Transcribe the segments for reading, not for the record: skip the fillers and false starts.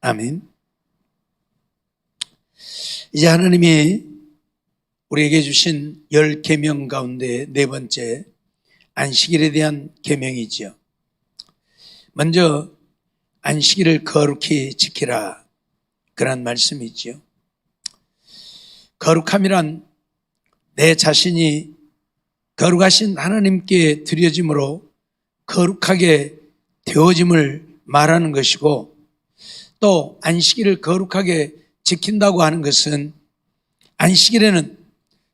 아멘. 이제 하나님이 우리에게 주신 10계명 가운데 네 번째 안식일에 대한 계명이지요. 먼저 안식일을 거룩히 지키라, 그런 말씀이지요. 거룩함이란 내 자신이 거룩하신 하나님께 드려짐으로 거룩하게 되어짐을 말하는 것이고, 또 안식일을 거룩하게 지킨다고 하는 것은 안식일에는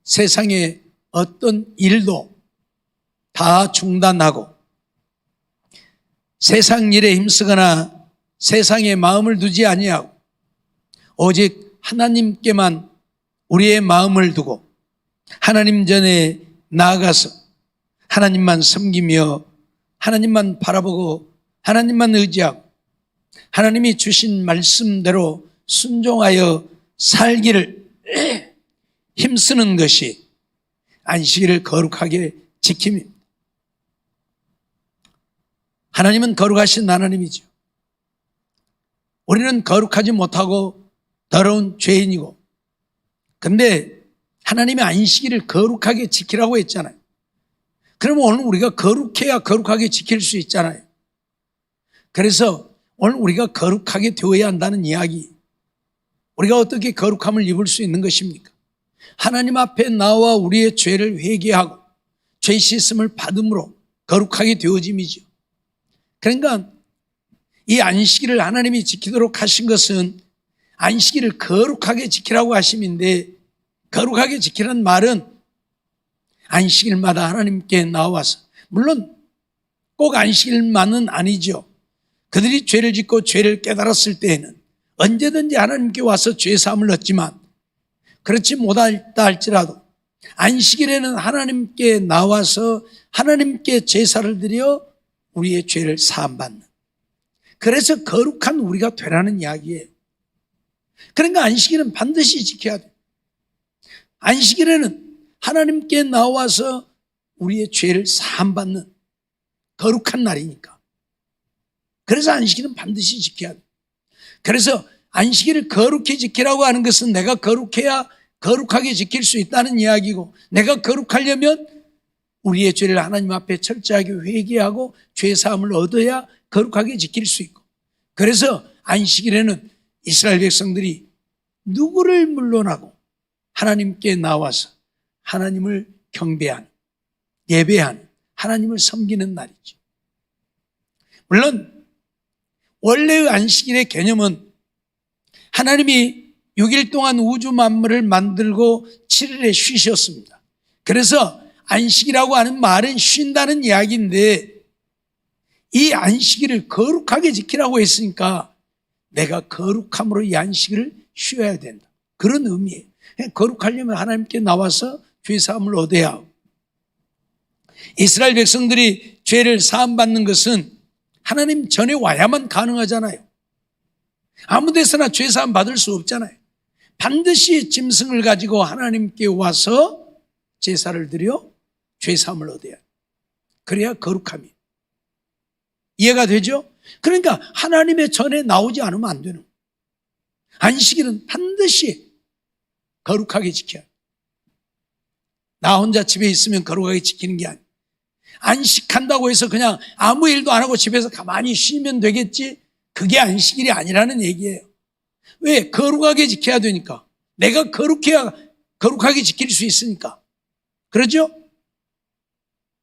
세상의 어떤 일도 다 중단하고 세상 일에 힘쓰거나 세상에 마음을 두지 아니하고 오직 하나님께만 우리의 마음을 두고 하나님 전에 나아가서 하나님만 섬기며 하나님만 바라보고 하나님만 의지하고 하나님이 주신 말씀대로 순종하여 살기를 힘쓰는 것이 안식일을 거룩하게 지킴입니다. 하나님은 거룩하신 하나님이죠. 우리는 거룩하지 못하고 더러운 죄인이고, 근데 하나님의 안식일을 거룩하게 지키라고 했잖아요. 그러면 오늘 우리가 거룩해야 거룩하게 지킬 수 있잖아요. 그래서 오늘 우리가 거룩하게 되어야 한다는 이야기, 우리가 어떻게 거룩함을 입을 수 있는 것입니까? 하나님 앞에 나와 우리의 죄를 회개하고 죄 씻음을 받음으로 거룩하게 되어짐이죠. 그러니까 이 안식일을 하나님이 지키도록 하신 것은 안식일을 거룩하게 지키라고 하심인데, 거룩하게 지키라는 말은 안식일마다 하나님께 나와서, 물론 꼭 안식일만은 아니죠. 그들이 죄를 짓고 죄를 깨달았을 때에는 언제든지 하나님께 와서 죄사함을 얻지만, 그렇지 못하다 할지라도 안식일에는 하나님께 나와서 하나님께 제사를 드려 우리의 죄를 사함받는, 그래서 거룩한 우리가 되라는 이야기예요. 그러니까 안식일은 반드시 지켜야 돼요. 안식일에는 하나님께 나와서 우리의 죄를 사함받는 거룩한 날이니까. 그래서 안식일은 반드시 지켜야 돼요. 그래서 안식일을 거룩히 지키라고 하는 것은 내가 거룩해야 거룩하게 지킬 수 있다는 이야기고, 내가 거룩하려면 우리의 죄를 하나님 앞에 철저하게 회개하고 죄사함을 얻어야 거룩하게 지킬 수 있고, 그래서 안식일에는 이스라엘 백성들이 누구를 물러나고 하나님께 나와서 하나님을 경배하는, 예배하는, 하나님을 섬기는 날이죠. 물론 원래의 안식일의 개념은 하나님이 6일 동안 우주 만물을 만들고 7일에 쉬셨습니다. 그래서 안식이라고 하는 말은 쉰다는 이야기인데, 이 안식일을 거룩하게 지키라고 했으니까 내가 거룩함으로 이 안식일을 쉬어야 된다, 그런 의미예요. 거룩하려면 하나님께 나와서 죄사함을 얻어야 하고, 이스라엘 백성들이 죄를 사함받는 것은 하나님 전에 와야만 가능하잖아요. 아무 데서나 죄사함 받을 수 없잖아요. 반드시 짐승을 가지고 하나님께 와서 제사를 드려 죄사함을 얻어야 해요. 그래야 거룩함이에요. 이해가 되죠? 그러니까 하나님의 전에 나오지 않으면 안 되는 거예요. 안식일은 반드시 거룩하게 지켜야 해요. 나 혼자 집에 있으면 거룩하게 지키는 게 아니에요. 안식한다고 해서 그냥 아무 일도 안 하고 집에서 가만히 쉬면 되겠지, 그게 안식일이 아니라는 얘기예요. 왜? 거룩하게 지켜야 되니까. 내가 거룩해야 거룩하게 지킬 수 있으니까. 그러죠?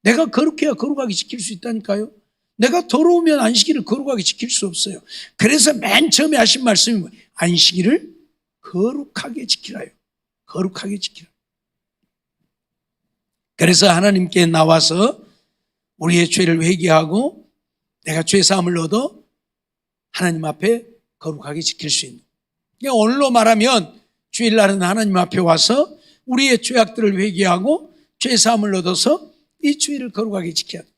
내가 거룩해야 거룩하게 지킬 수 있다니까요. 내가 더러우면 안식일을 거룩하게 지킬 수 없어요. 그래서 맨 처음에 하신 말씀이 뭐예요? 안식일을 거룩하게 지키라요. 거룩하게 지키라. 그래서 하나님께 나와서 우리의 죄를 회개하고 내가 죄사함을 얻어 하나님 앞에 거룩하게 지킬 수 있는, 그러니까 오늘로 말하면 주일날은 하나님 앞에 와서 우리의 죄악들을 회개하고 죄사함을 얻어서 이 주일을 거룩하게 지켜야 돼.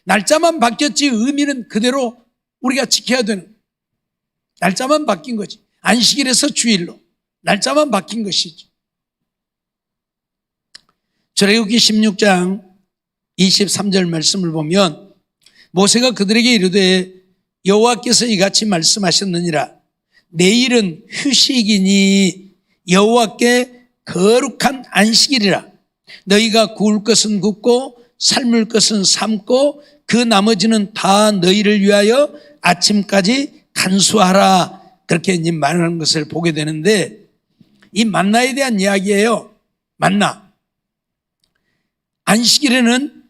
날짜만 바뀌었지 의미는 그대로 우리가 지켜야 되는, 날짜만 바뀐 거지. 안식일에서 주일로 날짜만 바뀐 것이지. 출애굽기 16장 23절 말씀을 보면 모세가 그들에게 이르되 여호와께서 이같이 말씀하셨느니라. 내일은 휴식이니 여호와께 거룩한 안식일이라. 너희가 구울 것은 굽고 삶을 것은 삶고 그 나머지는 다 너희를 위하여 아침까지 간수하라. 그렇게 이제 말하는 것을 보게 되는데, 이 만나에 대한 이야기예요. 만나. 안식일에는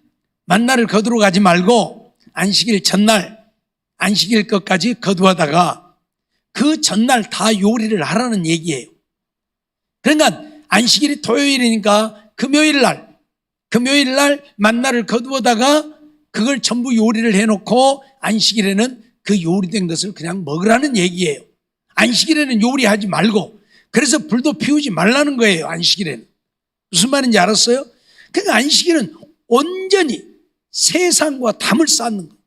만나를 거두러 가지 말고 안식일 전날, 안식일 것까지 거두하다가 그 전날 다 요리를 하라는 얘기예요. 그러니까 안식일이 토요일이니까 금요일 날 만나를 거두어다가 그걸 전부 요리를 해놓고 안식일에는 그 요리된 것을 그냥 먹으라는 얘기예요. 안식일에는 요리하지 말고, 그래서 불도 피우지 말라는 거예요. 안식일에는. 무슨 말인지 알았어요? 그러니까 안식일은 온전히 세상과 담을 쌓는 거예요.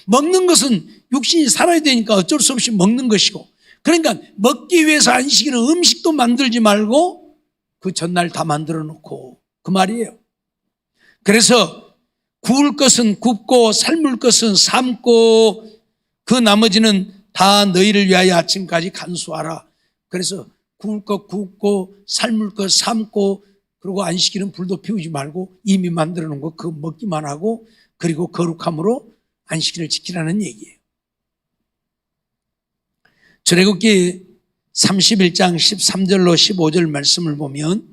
먹는 것은 육신이 살아야 되니까 어쩔 수 없이 먹는 것이고, 그러니까 먹기 위해서 안식일은 음식도 만들지 말고 그 전날 다 만들어 놓고, 그 말이에요. 그래서 구울 것은 굽고 삶을 것은 삶고 그 나머지는 다 너희를 위하여 아침까지 간수하라. 그래서 구울 것 굽고 삶을 것 삶고, 그리고 안식일은 불도 피우지 말고 이미 만들어 놓은 거 그거 먹기만 하고, 그리고 거룩함으로 안식일을 지키라는 얘기예요. 출애굽기 31장 13절로 15절 말씀을 보면,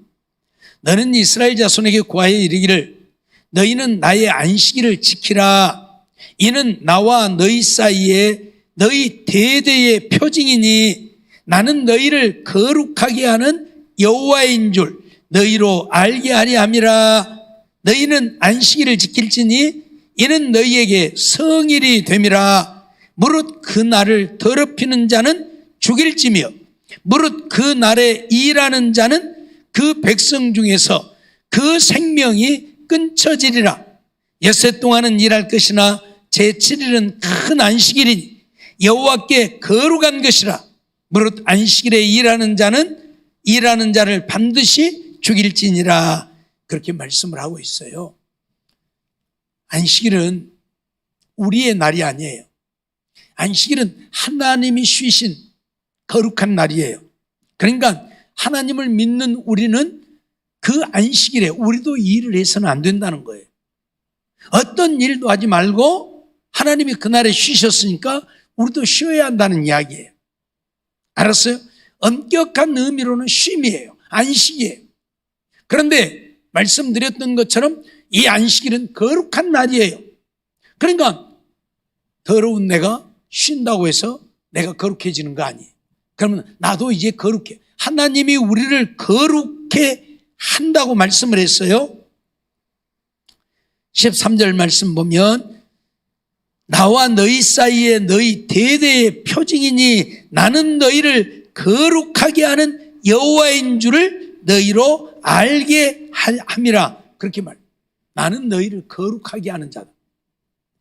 너는 이스라엘 자손에게 고하여 이르기를 너희는 나의 안식일을 지키라. 이는 나와 너희 사이에 너희 대대의 표징이니 나는 너희를 거룩하게 하는 여호와인 줄 너희로 알게 하려 함이라. 너희는 안식일을 지킬지니 이는 너희에게 성일이 됨이라. 무릇 그 날을 더럽히는 자는 죽일지며 무릇 그 날에 일하는 자는 그 백성 중에서 그 생명이 끊쳐지리라. 엿새 동안은 일할 것이나 제7일은 큰 안식일이니 여호와께 거룩한 것이라. 무릇 안식일에 일하는 자를 반드시 죽일지니라. 그렇게 말씀을 하고 있어요. 안식일은 우리의 날이 아니에요. 안식일은 하나님이 쉬신 거룩한 날이에요. 그러니까 하나님을 믿는 우리는 그 안식일에 우리도 일을 해서는 안 된다는 거예요. 어떤 일도 하지 말고 하나님이 그날에 쉬셨으니까 우리도 쉬어야 한다는 이야기예요. 알았어요? 엄격한 의미로는 쉼이에요. 안식이에요. 그런데 말씀드렸던 것처럼 이 안식일은 거룩한 날이에요. 그러니까 더러운 내가 쉰다고 해서 내가 거룩해지는 거 아니에요. 그러면 나도 이제 거룩해. 하나님이 우리를 거룩해 한다고 말씀을 했어요. 13절 말씀 보면 나와 너희 사이에 너희 대대의 표징이니 나는 너희를 거룩하게 하는 여호와인 줄을 너희로 알게 함이라. 그렇게 말해요. 나는 너희를 거룩하게 하는 자다.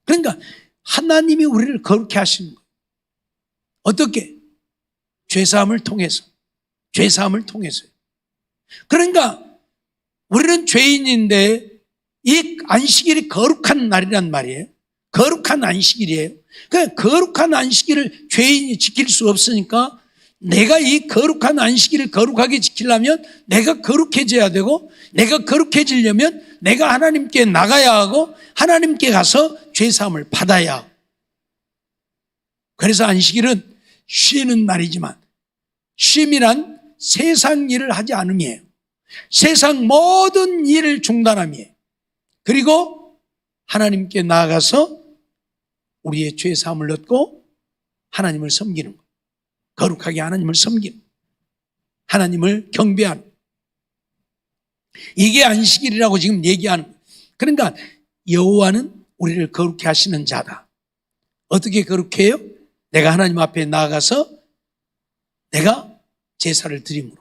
그러니까 하나님이 우리를 거룩해 하시는 거예요. 어떻게? 죄사함을 통해서. 죄사함을 통해서요. 그러니까 우리는 죄인인데 이 안식일이 거룩한 날이란 말이에요. 거룩한 안식일이에요. 그러니까 거룩한 안식일을 죄인이 지킬 수 없으니까 내가 이 거룩한 안식일을 거룩하게 지키려면 내가 거룩해져야 되고, 내가 거룩해지려면 내가 하나님께 나가야 하고 하나님께 가서 죄사함을 받아야 하고. 그래서 안식일은 쉬는 날이지만 쉼이란 세상 일을 하지 않음이에요. 세상 모든 일을 중단함이에요. 그리고 하나님께 나아가서 우리의 죄사함을 얻고 하나님을 섬기는 것. 거룩하게 하나님을 섬기는, 하나님을 경배하는, 이게 안식일이라고 지금 얘기하는 거예요. 그러니까 여호와는 우리를 거룩해 하시는 자다. 어떻게 거룩해요? 내가 하나님 앞에 나아가서 내가 제사를 드림으로,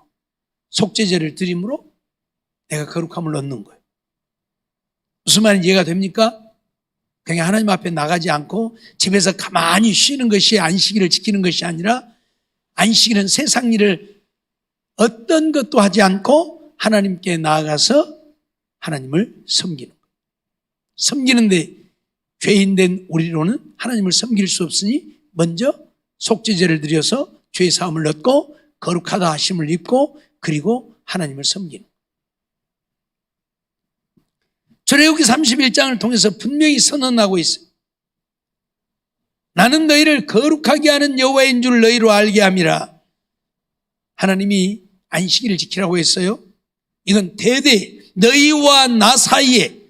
속죄제를 드림으로 내가 거룩함을 얻는 거예요. 무슨 말인지 이해가 됩니까? 그냥 하나님 앞에 나가지 않고 집에서 가만히 쉬는 것이 안식일을 지키는 것이 아니라, 안식일은 세상 일을 어떤 것도 하지 않고 하나님께 나아가서 하나님을 섬기는 거예요. 섬기는데 죄인된 우리로는 하나님을 섬길 수 없으니 먼저 속죄제를 드려서 죄 사함을 얻고 거룩하다 하심을 입고 그리고 하나님을 섬기는. 출애굽기 31장을 통해서 분명히 선언하고 있어요. 나는 너희를 거룩하게 하는 여호와인 줄 너희로 알게 함이라. 하나님이 안식일을 지키라고 했어요. 이건 대대 너희와 나 사이에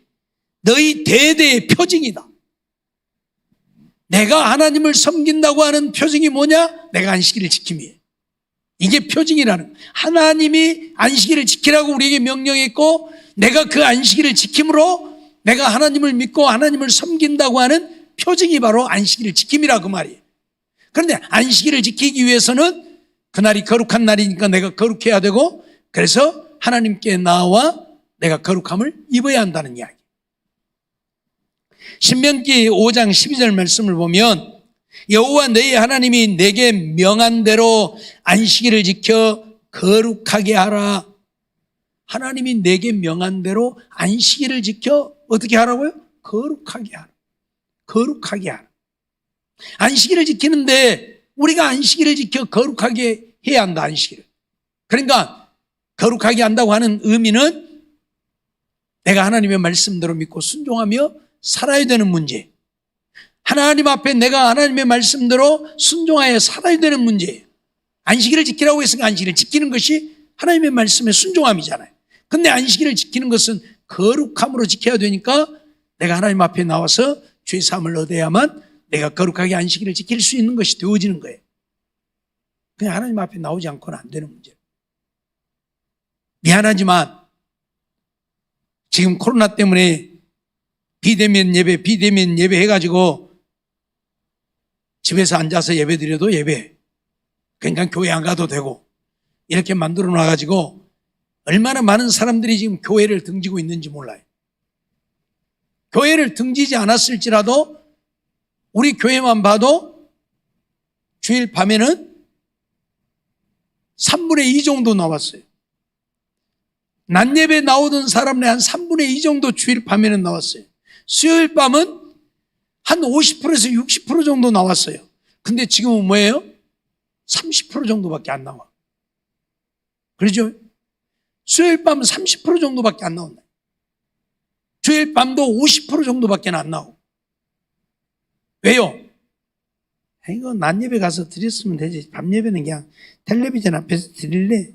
너희 대대의 표징이다. 내가 하나님을 섬긴다고 하는 표징이 뭐냐? 내가 안식일을 지킴이에요. 이게 표징이라는 거예요. 하나님이 안식일을 지키라고 우리에게 명령했고 내가 그 안식일을 지킴으로 내가 하나님을 믿고 하나님을 섬긴다고 하는 표징이 바로 안식일을 지킴이라 그 말이에요. 그런데 안식일을 지키기 위해서는 그날이 거룩한 날이니까 내가 거룩해야 되고 그래서 하나님께 나와 내가 거룩함을 입어야 한다는 이야기. 신명기 5장 12절 말씀을 보면 여호와 너희 하나님이 내게 명한 대로 안식일을 지켜 거룩하게 하라. 하나님이 내게 명한 대로 안식일을 지켜 어떻게 하라고요? 거룩하게 하라. 거룩하게 하라. 안식일을 지키는데 우리가 안식일을 지켜 거룩하게 해야 한다. 안식일을. 그러니까 거룩하게 한다고 하는 의미는 내가 하나님의 말씀대로 믿고 순종하며 살아야 되는 문제. 하나님 앞에 내가 하나님의 말씀대로 순종하여 살아야 되는 문제예요. 안식일을 지키라고 했으니까 안식일을 지키는 것이 하나님의 말씀에 순종함이잖아요. 근데 안식일을 지키는 것은 거룩함으로 지켜야 되니까 내가 하나님 앞에 나와서 죄사함을 얻어야만 내가 거룩하게 안식일을 지킬 수 있는 것이 되어지는 거예요. 그냥 하나님 앞에 나오지 않고는 안 되는 문제예요. 미안하지만 지금 코로나 때문에 비대면 예배 해가지고 집에서 앉아서 예배 드려도 예배, 그러니까 교회 안 가도 되고 이렇게 만들어 놔가지고 얼마나 많은 사람들이 지금 교회를 등지고 있는지 몰라요. 교회를 등지지 않았을지라도 우리 교회만 봐도 주일 밤에는 3분의 2 정도 나왔어요. 낮 예배 나오던 사람의 한 3분의 2 정도 주일 밤에는 나왔어요. 수요일 밤은 한 50%에서 60% 정도 나왔어요. 근데 지금은 뭐예요? 30% 정도밖에 안 나와. 그렇죠? 수요일 밤은 30% 정도밖에 안 나온다. 주일 밤도 50% 정도밖에 안 나오고. 왜요? 이거 낮 예배 가서 드렸으면 되지. 밤 예배는 그냥 텔레비전 앞에서 드릴래?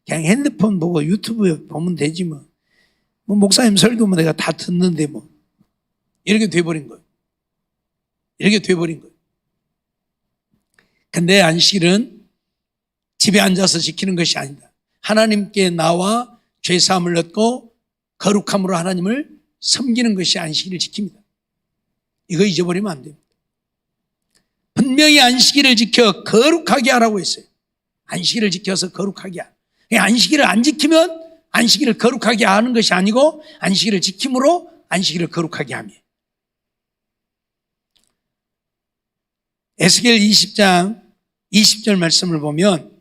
그냥 핸드폰 보고 유튜브 보면 되지 뭐. 목사님 설교면 내가 다 듣는데 뭐. 이렇게 돼버린 거예요. 이렇게 돼버린 거예요. 근데 안식일은 집에 앉아서 지키는 것이 아니다. 하나님께 나와 죄사함을 얻고 거룩함으로 하나님을 섬기는 것이 안식일을 지킵니다. 이거 잊어버리면 안 됩니다. 분명히 안식일을 지켜 거룩하게 하라고 했어요. 안식일을 지켜서 거룩하게 하라. 안식일을 안 지키면 안식일을 거룩하게 하는 것이 아니고 안식일을 지킴으로 안식일을 거룩하게 함이에요. 에스겔 20장 20절 말씀을 보면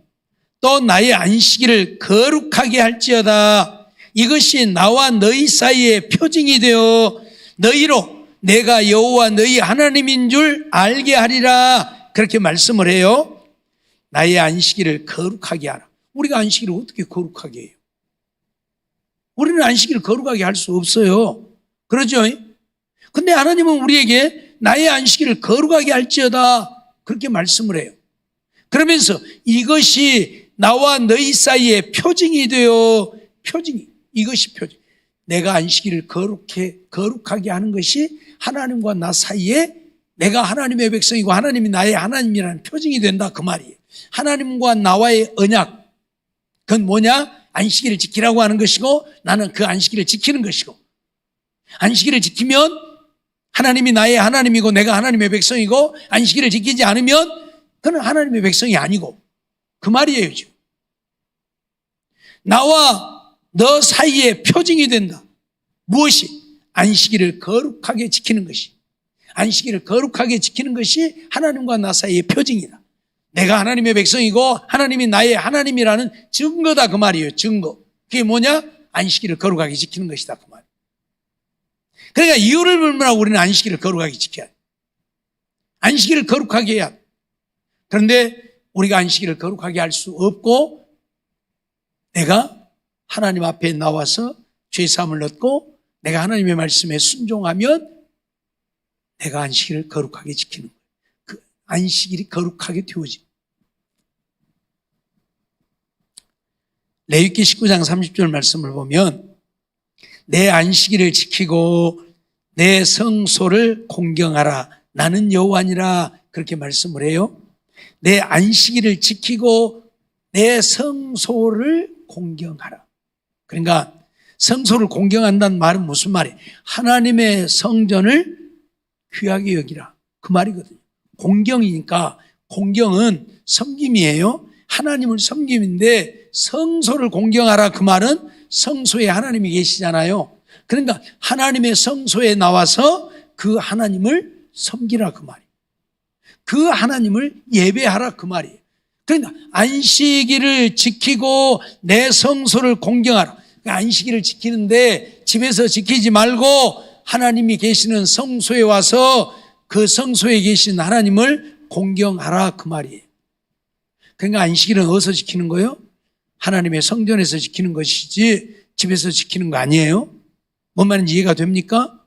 또 나의 안식일을 거룩하게 할지어다. 이것이 나와 너희 사이의 표징이 되어 너희로 내가 여호와 너희 하나님인 줄 알게 하리라. 그렇게 말씀을 해요. 나의 안식일을 거룩하게 하라. 우리가 안식일을 어떻게 거룩하게 해요? 우리는 안식일을 거룩하게 할 수 없어요. 그러죠? 근데 하나님은 우리에게 나의 안식일을 거룩하게 할지어다 그렇게 말씀을 해요. 그러면서 이것이 나와 너희 사이에 표징이 되어 이것이 표징. 내가 안식일을 거룩하게 하는 것이 하나님과 나 사이에 내가 하나님의 백성이고 하나님이 나의 하나님이라는 표징이 된다 그 말이에요. 하나님과 나와의 언약, 그건 뭐냐? 안식일을 지키라고 하는 것이고 나는 그 안식일을 지키는 것이고, 안식일을 지키면 하나님이 나의 하나님이고 내가 하나님의 백성이고, 안식일을 지키지 않으면 그는 하나님의 백성이 아니고 그 말이에요. 지금 나와 너 사이에 표징이 된다. 무엇이? 안식일을 거룩하게 지키는 것이, 안식일을 거룩하게 지키는 것이 하나님과 나 사이의 표징이다. 내가 하나님의 백성이고 하나님이 나의 하나님이라는 증거다 그 말이에요. 증거. 그게 뭐냐? 안식일을 거룩하게 지키는 것이다 그 말. 그러니까 이유를 불문하고 우리는 안식일을 거룩하게 지켜야 돼. 안식일을 거룩하게 해야 돼. 그런데 우리가 안식일을 거룩하게 할 수 없고 내가 하나님 앞에 나와서 죄사함을 얻고 내가 하나님의 말씀에 순종하면 내가 안식일을 거룩하게 지키는 거예요. 그 안식일이 거룩하게 되어집니다. 레위기 19장 30절 말씀을 보면 내 안식일을 지키고 내 성소를 공경하라. 나는 여호와니라. 그렇게 말씀을 해요. 내 안식일을 지키고 내 성소를 공경하라. 그러니까 성소를 공경한다는 말은 무슨 말이에요? 하나님의 성전을 귀하게 여기라. 그 말이거든요. 공경이니까 공경은 섬김이에요. 하나님을 섬김인데 성소를 공경하라. 그 말은 성소에 하나님이 계시잖아요. 그러니까 하나님의 성소에 나와서 그 하나님을 섬기라. 그 말이에요. 그 하나님을 예배하라. 그 말이에요. 그러니까 안식일을 지키고 내 성소를 공경하라. 안식일을 지키는데 집에서 지키지 말고 하나님이 계시는 성소에 와서 그 성소에 계신 하나님을 공경하라. 그 말이에요. 그러니까 안식일은 어디서 지키는 거예요? 하나님의 성전에서 지키는 것이지 집에서 지키는 거 아니에요. 뭔 말인지 이해가 됩니까?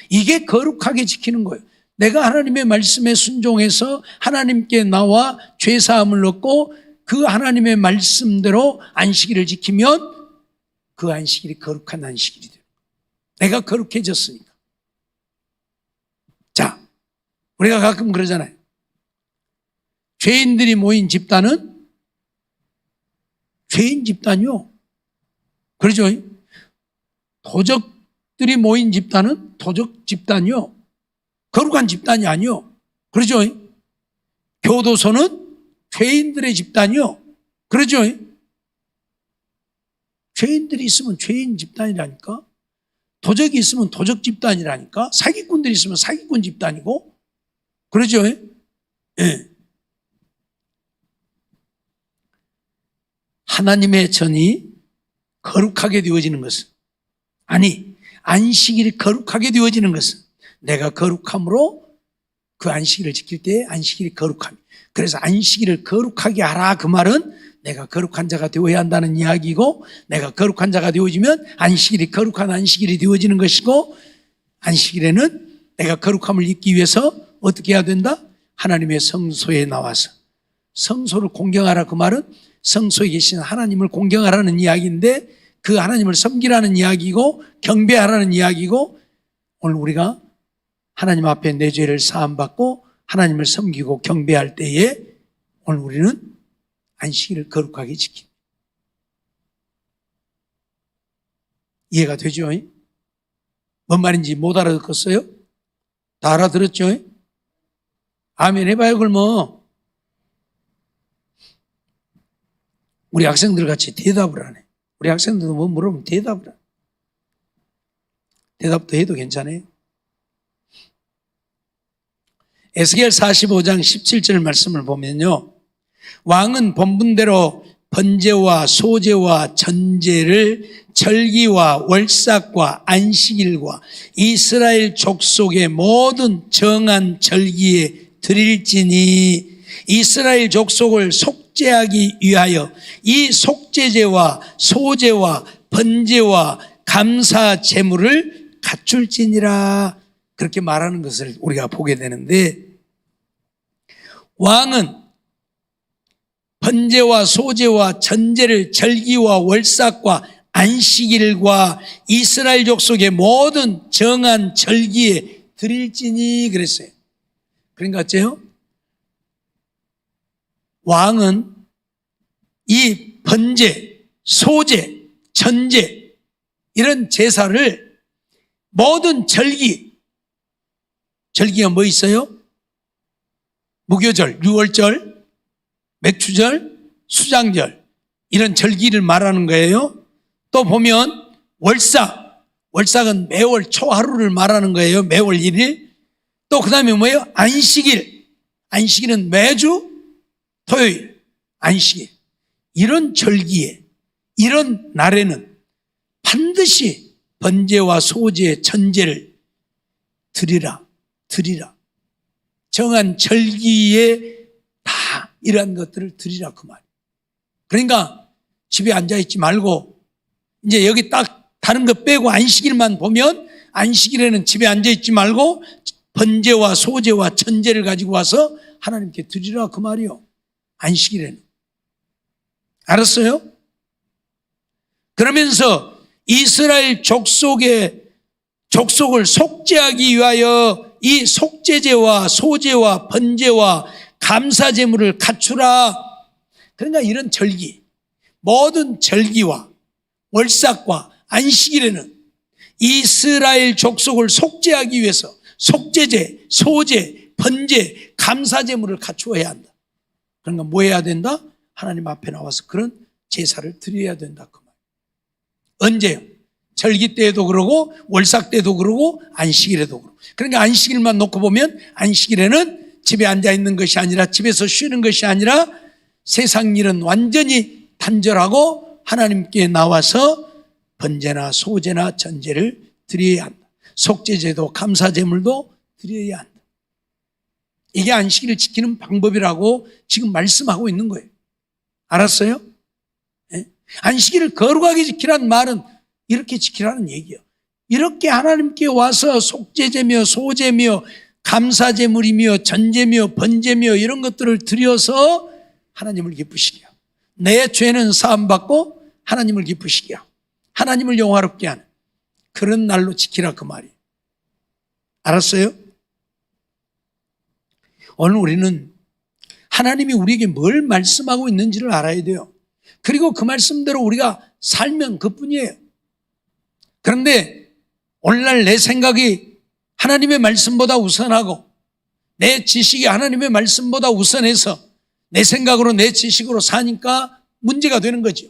이게 거룩하게 지키는 거예요. 내가 하나님의 말씀에 순종해서 하나님께 나와 죄사함을 얻고 그 하나님의 말씀대로 안식일을 지키면 그 안식일이 거룩한 안식일이 돼요. 내가 거룩해졌으니까. 자, 우리가 가끔 그러잖아요. 죄인들이 모인 집단은 죄인 집단이요. 그러죠? 도적들이 모인 집단은 도적 집단이요. 거룩한 집단이 아니요. 그러죠? 교도소는 죄인들의 집단이요. 그러죠? 죄인들이 있으면 죄인 집단이라니까. 도적이 있으면 도적 집단이라니까. 사기꾼들이 있으면 사기꾼 집단이고. 그러죠? 예. 하나님의 전이 거룩하게 되어지는 것은, 아니 안식일이 거룩하게 되어지는 것은 내가 거룩함으로 그 안식일을 지킬 때 안식일이 거룩함. 그래서 안식일을 거룩하게 하라. 그 말은 내가 거룩한 자가 되어야 한다는 이야기고, 내가 거룩한 자가 되어지면 안식일이 거룩한 안식일이 되어지는 것이고, 안식일에는 내가 거룩함을 입기 위해서 어떻게 해야 된다? 하나님의 성소에 나와서 성소를 공경하라. 그 말은 성소에 계신 하나님을 공경하라는 이야기인데, 그 하나님을 섬기라는 이야기고 경배하라는 이야기고, 오늘 우리가 하나님 앞에 내 죄를 사함받고 하나님을 섬기고 경배할 때에 오늘 우리는 안식일을 거룩하게 지킵니다. 이해가 되죠? 뭔 말인지 못 알아듣겠어요? 다 알아들었죠? 아멘 해봐요. 그걸 뭐 우리 학생들 같이 대답을 안 해. 우리 학생들도 뭐 물으면 대답을 안 해. 대답도 해도 괜찮아요. 에스겔 45장 17절 말씀을 보면요, 왕은 본분대로 번제와 소제와 전제를 절기와 월삭과 안식일과 이스라엘 족속의 모든 정한 절기에 드릴지니, 이스라엘 족속을 속죄하기 위하여 이 속죄제와 소제와 번제와 감사 제물을 갖출지니라. 그렇게 말하는 것을 우리가 보게 되는데, 왕은 번제와 소제와 전제를 절기와 월삭과 안식일과 이스라엘 족속의 모든 정한 절기에 드릴지니 그랬어요. 그러니까 어째요? 왕은 이 번제, 소제, 전제 이런 제사를 모든 절기가 뭐 있어요? 무교절, 유월절, 맥추절, 수장절 이런 절기를 말하는 거예요. 또 보면 월삭은 매월 초하루를 말하는 거예요. 매월 1일. 또 그 다음에 뭐예요? 안식일은 매주 토요일 안식일. 이런 절기에, 이런 날에는 반드시 번제와 소제, 전제를 드리라. 정한 절기에 다 이러한 것들을 드리라 그 말이에요. 그러니까 집에 앉아있지 말고 이제 여기 딱 다른 것 빼고 안식일만 보면 안식일에는 집에 앉아있지 말고 번제와 소제와 전제를 가지고 와서 하나님께 드리라 그 말이요. 안식일에는. 알았어요? 그러면서 이스라엘 족속을 속죄하기 위하여 이 속죄제와 소제와 번제와 감사제물을 갖추라. 그러니까 이런 절기, 모든 절기와 월삭과 안식일에는 이스라엘 족속을 속죄하기 위해서 속죄제, 소제, 번제, 감사제물을 갖추어야 한다. 그러니까 뭐 해야 된다? 하나님 앞에 나와서 그런 제사를 드려야 된다 그 말. 언제요? 절기 때에도 그러고 월삭 때도 그러고 안식일에도 그러고. 그러니까 안식일만 놓고 보면 안식일에는 집에 앉아 있는 것이 아니라 집에서 쉬는 것이 아니라 세상 일은 완전히 단절하고 하나님께 나와서 번제나 소제나 전제를 드려야 한다. 속죄제도 감사제물도 드려야 한다. 이게 안식일을 지키는 방법이라고 지금 말씀하고 있는 거예요. 알았어요? 네? 안식일을 거룩하게 지키라는 말은 이렇게 지키라는 얘기예요. 이렇게 하나님께 와서 속죄제며 소제며 감사제물이며 전제며 번제며 이런 것들을 드려서 하나님을 기쁘시게 하고 내 죄는 사함받고 하나님을 기쁘시게 하고 하나님을 영화롭게 하는 그런 날로 지키라 그 말이에요. 알았어요? 오늘 우리는 하나님이 우리에게 뭘 말씀하고 있는지를 알아야 돼요. 그리고 그 말씀대로 우리가 살면 그뿐이에요. 그런데 오늘날 내 생각이 하나님의 말씀보다 우선하고 내 지식이 하나님의 말씀보다 우선해서 내 생각으로 내 지식으로 사니까 문제가 되는 거죠.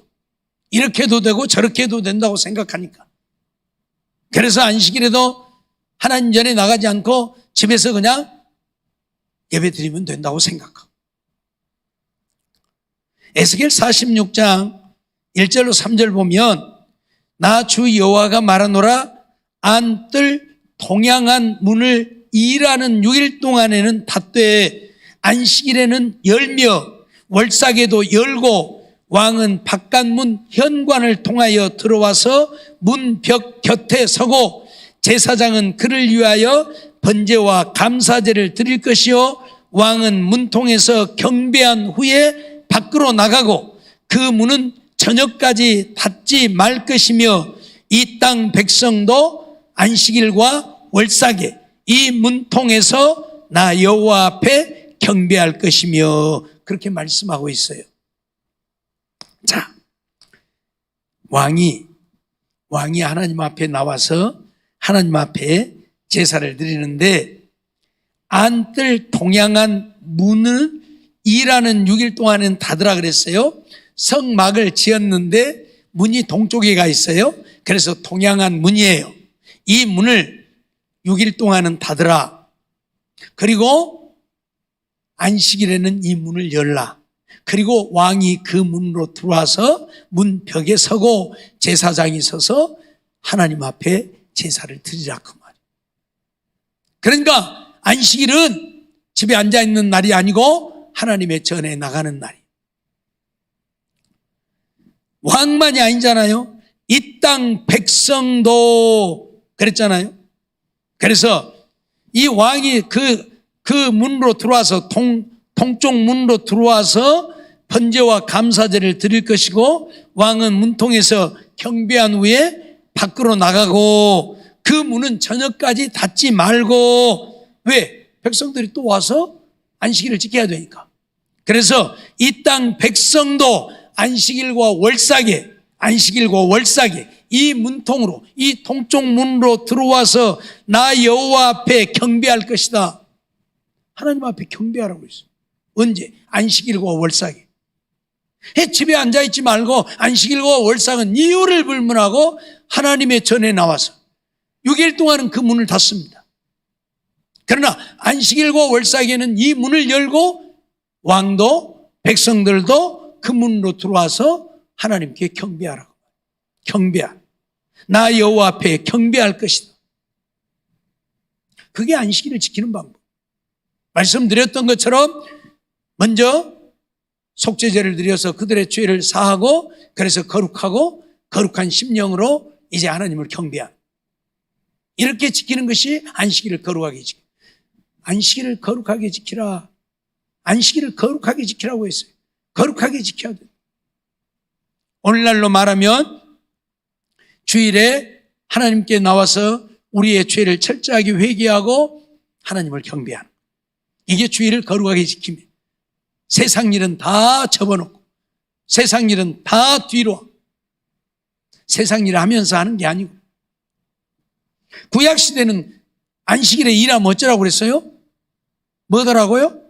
이렇게 해도 되고 저렇게 해도 된다고 생각하니까. 그래서 안식일에도 하나님 전에 나가지 않고 집에서 그냥 예배 드리면 된다고 생각하고. 에스겔 46장 1절로 3절 보면 나 주 여호와가 말하노라 안뜰 동양한 문을 일하는 6일 동안에는 닫되 안식일에는 열며 월삭에도 열고 왕은 바깥문 현관을 통하여 들어와서 문벽 곁에 서고 제사장은 그를 위하여 번제와 감사제를 드릴 것이요 왕은 문통에서 경배한 후에 밖으로 나가고 그 문은 저녁까지 닫지 말 것이며 이 땅 백성도 안식일과 월삭에 이 문통에서 나 여호와 앞에 경배할 것이며 그렇게 말씀하고 있어요. 자, 왕이 하나님 앞에 나와서 하나님 앞에 제사를 드리는데 안뜰 동양한 문을 일하는 6일 동안은 닫으라 그랬어요. 성막을 지었는데 문이 동쪽에 가 있어요. 그래서 동양한 문이에요. 이 문을 6일 동안은 닫으라. 그리고 안식일에는 이 문을 열라. 그리고 왕이 그 문으로 들어와서 문벽에 서고 제사장이 서서 하나님 앞에 제사를 드리라 그 말이에요. 그러니까 안식일은 집에 앉아있는 날이 아니고 하나님의 전에 나가는 날이에요. 왕만이 아니잖아요. 이 땅 백성도 그랬잖아요. 그래서 이 왕이 그 문으로 들어와서 동쪽 문으로 들어와서 번제와 감사제를 드릴 것이고 왕은 문통에서 경배한 후에 밖으로 나가고 그 문은 저녁까지 닫지 말고 왜? 백성들이 또 와서 안식일을 지켜야 되니까. 그래서 이 땅 백성도 안식일과 월삭에 이 문통으로 이 동쪽 문으로 들어와서 나 여호와 앞에 경배할 것이다. 하나님 앞에 경배하라고 했어요. 언제? 안식일과 월삭에. 집에 앉아있지 말고 안식일과 월삭은 이유를 불문하고 하나님의 전에 나와서 6일 동안은 그 문을 닫습니다. 그러나 안식일과 월삭에는 이 문을 열고 왕도 백성들도 그 문으로 들어와서 하나님께 경배하라고. 나 여호와 앞에 경배할 것이다. 그게 안식일을 지키는 방법. 말씀드렸던 것처럼 먼저 속죄제를 드려서 그들의 죄를 사하고 그래서 거룩하고 거룩한 심령으로 이제 하나님을 경배한, 이렇게 지키는 것이 안식일을 거룩하게 지키. 안식일을 거룩하게 지키라. 안식일을 거룩하게 지키라고 했어요. 거룩하게 지켜야 돼. 오늘날로 말하면 주일에 하나님께 나와서 우리의 죄를 철저하게 회개하고 하나님을 경배하는, 이게 주일을 거룩하게 지킵니다. 세상 일은 다 접어놓고 세상 일은 다 뒤로, 세상 일을 하면서 하는 게 아니고. 구약시대는 안식일에 일하면 어쩌라고 그랬어요? 뭐더라고요?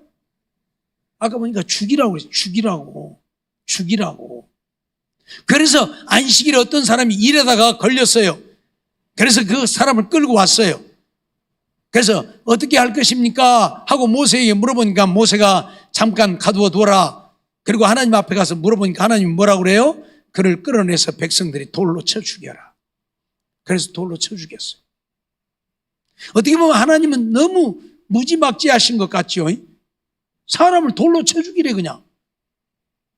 아까 보니까 죽이라고 그랬어요. 죽이라고. 그래서 안식일에 어떤 사람이 일하다가 걸렸어요. 그래서 그 사람을 끌고 왔어요. 그래서 어떻게 할 것입니까? 하고 모세에게 물어보니까 모세가 잠깐 가두어 두어라. 그리고 하나님 앞에 가서 물어보니까 하나님이 뭐라고 그래요? 그를 끌어내서 백성들이 돌로 쳐 죽여라. 그래서 돌로 쳐 죽였어요. 어떻게 보면 하나님은 너무 무지막지하신 것 같죠? 사람을 돌로 쳐 죽이래. 그냥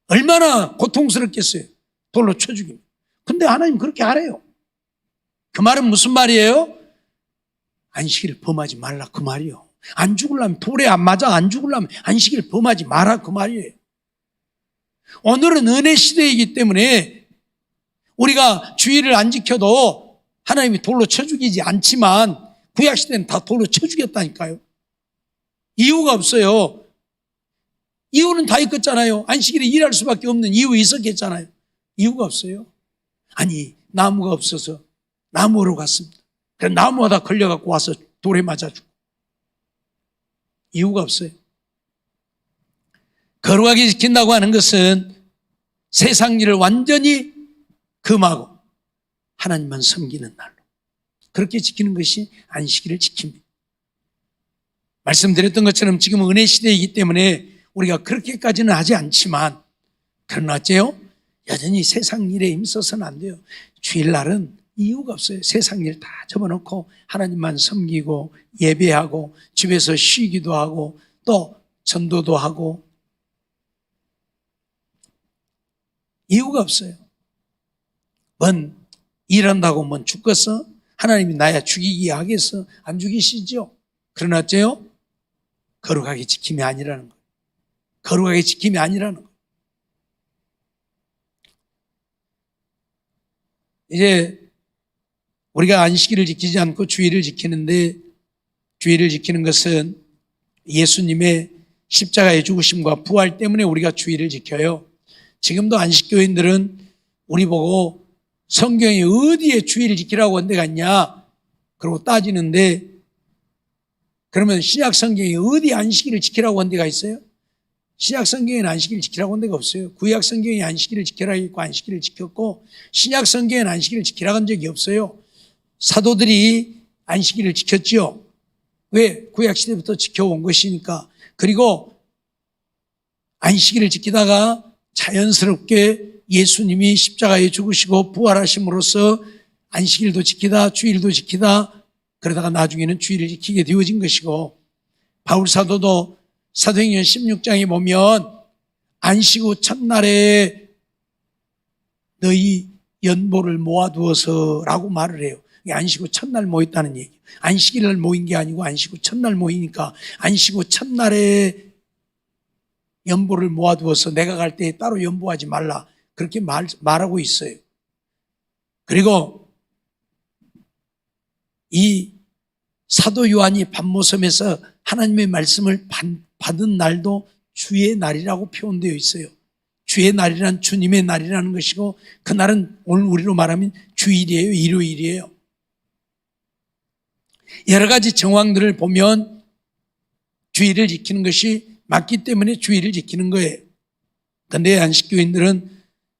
얼마나 고통스럽겠어요. 돌로 쳐 죽이면. 근데 하나님 그렇게 하래요. 그 말은 무슨 말이에요? 안식일을 범하지 말라 그 말이요. 안 죽으려면, 돌에 안 맞아 안 죽으려면 안식일을 범하지 마라 그 말이에요. 오늘은 은혜 시대이기 때문에 우리가 주일을 안 지켜도 하나님이 돌로 쳐 죽이지 않지만 구약시대는 다 돌로 쳐 죽였다니까요. 이유가 없어요. 이유는 다 있겠잖아요. 안식일에 일할 수밖에 없는 이유 있었겠잖아요. 이유가 없어요. 아니, 나무가 없어서 나무로 갔습니다. 그래서 나무마다 걸려갖고 와서 돌에 맞아 죽고. 이유가 없어요. 거룩하게 지킨다고 하는 것은 세상 일을 완전히 금하고 하나님만 섬기는 날로, 그렇게 지키는 것이 안식일을 지킵니다. 말씀드렸던 것처럼 지금 은혜 시대이기 때문에 우리가 그렇게까지는 하지 않지만, 그러나 어째요? 여전히 세상 일에 힘써서는 안 돼요. 주일날은 이유가 없어요. 세상 일 다 접어놓고 하나님만 섬기고 예배하고 집에서 쉬기도 하고 또 전도도 하고, 이유가 없어요. 뭔 일한다고 뭔 죽겠어? 하나님이 나야 죽이기 하겠어? 안 죽이시죠? 그러나 어째요? 거룩하게 지킴이 아니라는 거예요. 거룩하게 지킴이 아니라는 거예요. 이제 우리가 안식일을 지키지 않고 주일을 지키는데, 주일을 지키는 것은 예수님의 십자가의 죽으심과 부활 때문에 우리가 주일을 지켜요. 지금도 안식교인들은 우리 보고 성경에 어디에 주일을 지키라고 한 데가 있냐 그러고 따지는데, 그러면 신약 성경에 어디 안식일을 지키라고 한 데가 있어요? 신약 성경에는 안식일을 지키라고 한 데가 없어요. 구약 성경에 안식일을 지켜라 했고 안식일을 지켰고, 신약 성경에는 안식일을 지키라고 한 적이 없어요. 사도들이 안식일을 지켰죠. 왜? 구약 시대부터 지켜온 것이니까. 그리고 안식일을 지키다가 자연스럽게 예수님이 십자가에 죽으시고 부활하심으로써 안식일도 지키다 주일도 지키다 그러다가 나중에는 주일을 지키게 되어진 것이고, 바울 사도도 사도행전 16장에 보면 안식 후 첫날에 너희 연보를 모아두어서 라고 말을 해요. 안식 후 첫날 모였다는 얘기. 안식일날 모인 게 아니고 안식 후 첫날 모이니까 안식 후 첫날에 연보를 모아두어서 내가 갈 때 따로 연보하지 말라, 그렇게 말하고 있어요. 그리고 이 사도 요한이 반모섬에서 하나님의 말씀을 받은 날도 주의 날이라고 표현되어 있어요. 주의 날이란 주님의 날이라는 것이고, 그날은 오늘 우리로 말하면 주일이에요. 일요일이에요. 여러 가지 정황들을 보면 주일을 지키는 것이 맞기 때문에 주일을 지키는 거예요. 그런데 안식교인들은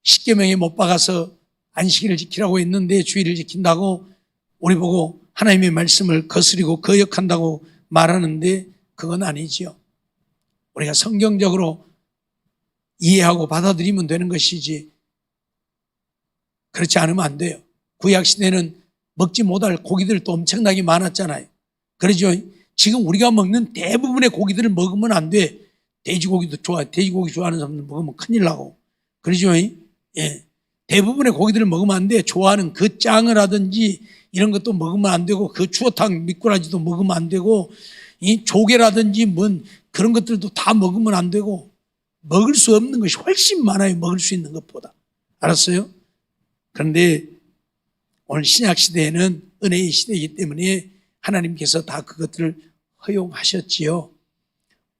십계명에 못 박아서 안식일을 지키라고 했는데 주일을 지킨다고 우리 보고 하나님의 말씀을 거스리고 거역한다고 말하는데, 그건 아니지요. 우리가 성경적으로 이해하고 받아들이면 되는 것이지, 그렇지 않으면 안 돼요. 구약시대는 먹지 못할 고기들도 엄청나게 많았잖아요. 그러죠. 지금 우리가 먹는 대부분의 고기들을 먹으면 안 돼. 돼지고기도 돼지고기 좋아하는 사람들 먹으면 큰일 나고. 그러죠? 예. 대부분의 고기들을 먹으면 안 돼. 좋아하는 그 짱을 하든지 이런 것도 먹으면 안 되고, 그 추어탕 미꾸라지도 먹으면 안 되고, 이 조개라든지 뭔 그런 것들도 다 먹으면 안 되고, 먹을 수 없는 것이 훨씬 많아요. 먹을 수 있는 것보다. 알았어요? 그런데 오늘 신약 시대에는 은혜의 시대이기 때문에 하나님께서 다 그것들을 허용하셨지요.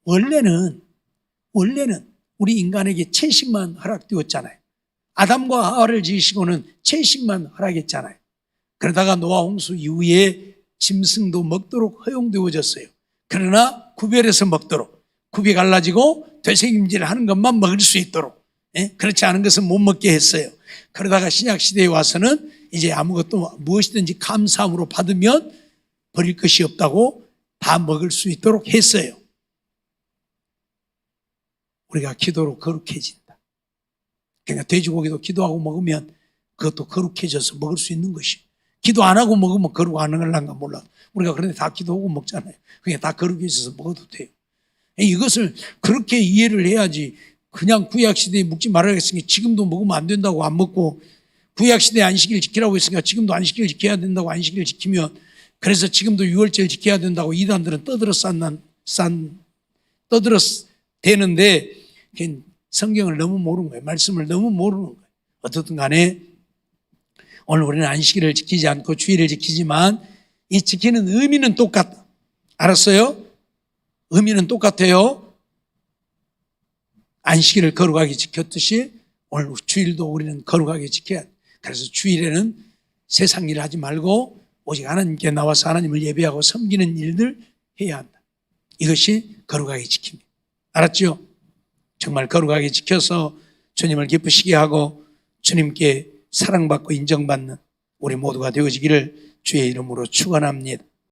원래는 우리 인간에게 채식만 허락되었잖아요. 아담과 하와를 지으시고는 채식만 허락했잖아요. 그러다가 노아 홍수 이후에 짐승도 먹도록 허용되어졌어요. 그러나 구별해서 먹도록, 굽이 갈라지고 되새김질을 하는 것만 먹을 수 있도록, 그렇지 않은 것은 못 먹게 했어요. 그러다가 신약 시대에 와서는 이제 아무것도 무엇이든지 감사함으로 받으면 버릴 것이 없다고 다 먹을 수 있도록 했어요. 우리가 기도로 거룩해진다. 그러니까 돼지고기도 기도하고 먹으면 그것도 거룩해져서 먹을 수 있는 것이. 기도 안 하고 먹으면 거룩 안 하는가 몰라. 우리가 그런데 다 기도하고 먹잖아요. 그게 다 거룩해져서 먹어도 돼요. 이것을 그렇게 이해를 해야지. 그냥 구약시대에 묵지 말아야 했으니까 지금도 먹으면 안 된다고 안 먹고, 구약시대에 안식일 지키라고 했으니까 지금도 안식일 지켜야 된다고 안식일 지키면, 그래서 지금도 유월절 지켜야 된다고 이단들은 떠들었대는데 성경을 너무 모르는 거예요. 말씀을 너무 모르는 거예요. 어떻든 간에 오늘 우리는 안식일을 지키지 않고 주일을 지키지만 이 지키는 의미는 똑같다. 알았어요? 의미는 똑같아요. 안식일을 거룩하게 지켰듯이 오늘 주일도 우리는 거룩하게 지켜야 돼. 그래서 주일에는 세상 일을 하지 말고 오직 하나님께 나와서 하나님을 예배하고 섬기는 일들 해야 한다. 이것이 거룩하게 지킵니다. 알았죠? 정말 거룩하게 지켜서 주님을 기쁘시게 하고 주님께 사랑받고 인정받는 우리 모두가 되어지기를 주의 이름으로 축원합니다.